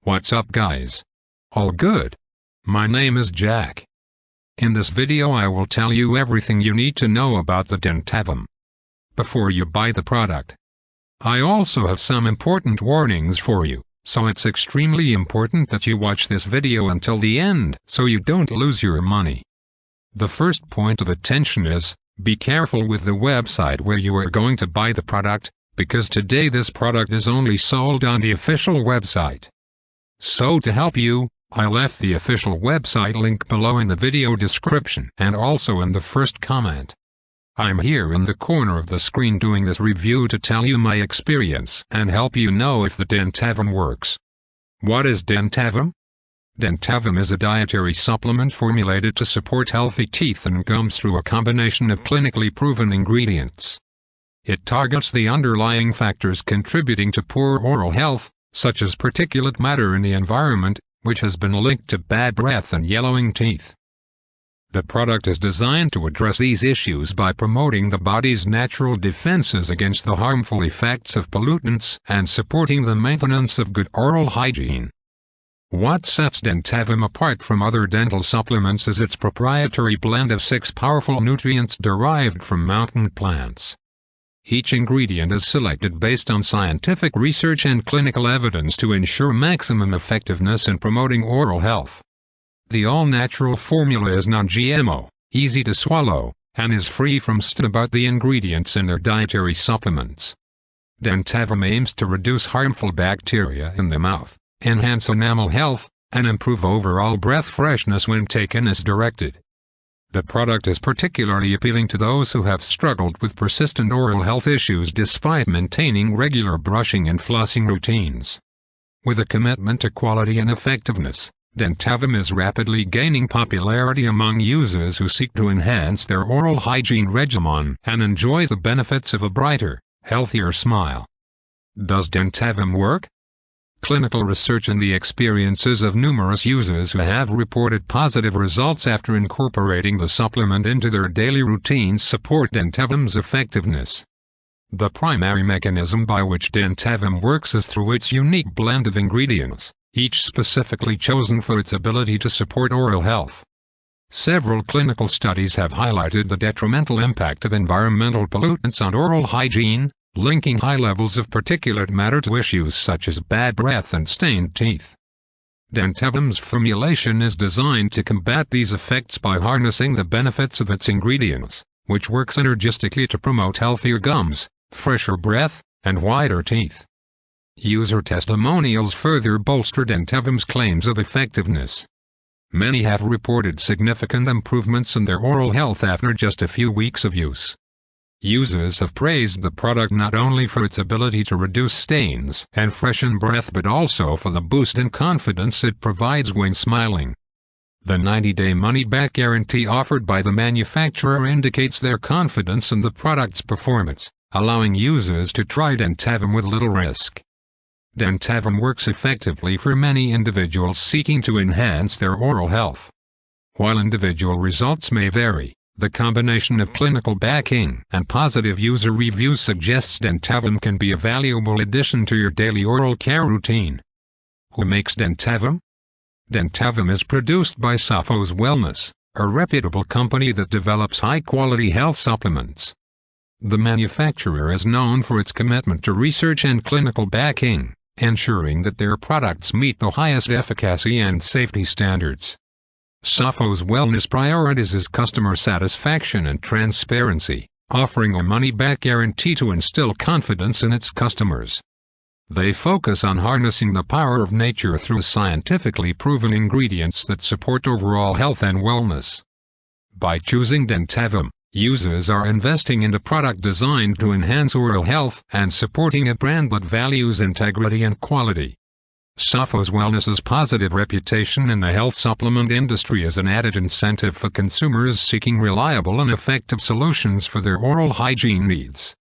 What's up guys? All good? My name is Jack. In this video I will tell you everything you need to know about the Dentavim before you buy the product. I also have some important warnings for you, so it's extremely important that you watch this video until the end so you don't lose your money. The first point of attention is, be careful with the website where you are going to buy the product, because today this product is only sold on the official website. So to help you, I left the official website link below in the video description and also in the first comment. I'm here in the corner of the screen doing this review to tell you my experience and help you know if the Dentavim works. What is Dentavim? Dentavim is a dietary supplement formulated to support healthy teeth and gums through a combination of clinically proven ingredients. It targets the underlying factors contributing to poor oral health, such as particulate matter in the environment, which has been linked to bad breath and yellowing teeth. The product is designed to address these issues by promoting the body's natural defenses against the harmful effects of pollutants and supporting the maintenance of good oral hygiene. What sets Dentavim apart from other dental supplements is its proprietary blend of 6 powerful nutrients derived from mountain plants. Each ingredient is selected based on scientific research and clinical evidence to ensure maximum effectiveness in promoting oral health. The all-natural formula is non-GMO, easy to swallow, and is free from about the ingredients in their dietary supplements. Dentavim aims to reduce harmful bacteria in the mouth, enhance enamel health, and improve overall breath freshness when taken as directed. The product is particularly appealing to those who have struggled with persistent oral health issues despite maintaining regular brushing and flossing routines. With a commitment to quality and effectiveness, Dentavim is rapidly gaining popularity among users who seek to enhance their oral hygiene regimen and enjoy the benefits of a brighter, healthier smile. Does Dentavim work? Clinical research and the experiences of numerous users who have reported positive results after incorporating the supplement into their daily routines support Dentavim's effectiveness. The primary mechanism by which Dentavim works is through its unique blend of ingredients, each specifically chosen for its ability to support oral health. Several clinical studies have highlighted the detrimental impact of environmental pollutants on oral hygiene, linking high levels of particulate matter to issues such as bad breath and stained teeth. Dentavim's formulation is designed to combat these effects by harnessing the benefits of its ingredients, which work synergistically to promote healthier gums, fresher breath, and whiter teeth. User testimonials further bolster Dentavim's claims of effectiveness. Many have reported significant improvements in their oral health after just a few weeks of use. Users have praised the product not only for its ability to reduce stains and freshen breath but also for the boost in confidence it provides when smiling. The 90-day money-back guarantee offered by the manufacturer indicates their confidence in the product's performance, allowing users to try Dentavim with little risk. Dentavim works effectively for many individuals seeking to enhance their oral health. While individual results may vary, the combination of clinical backing and positive user reviews suggests Dentavim can be a valuable addition to your daily oral care routine. Who makes Dentavim? Dentavim is produced by Sophos Wellness, a reputable company that develops high-quality health supplements. The manufacturer is known for its commitment to research and clinical backing, ensuring that their products meet the highest efficacy and safety standards. Sophos Wellness prioritizes customer satisfaction and transparency, offering a money-back guarantee to instill confidence in its customers. They focus on harnessing the power of nature through scientifically proven ingredients that support overall health and wellness. By choosing Dentavim, users are investing in a product designed to enhance oral health and supporting a brand that values integrity and quality. Sophos Wellness's positive reputation in the health supplement industry is an added incentive for consumers seeking reliable and effective solutions for their oral hygiene needs.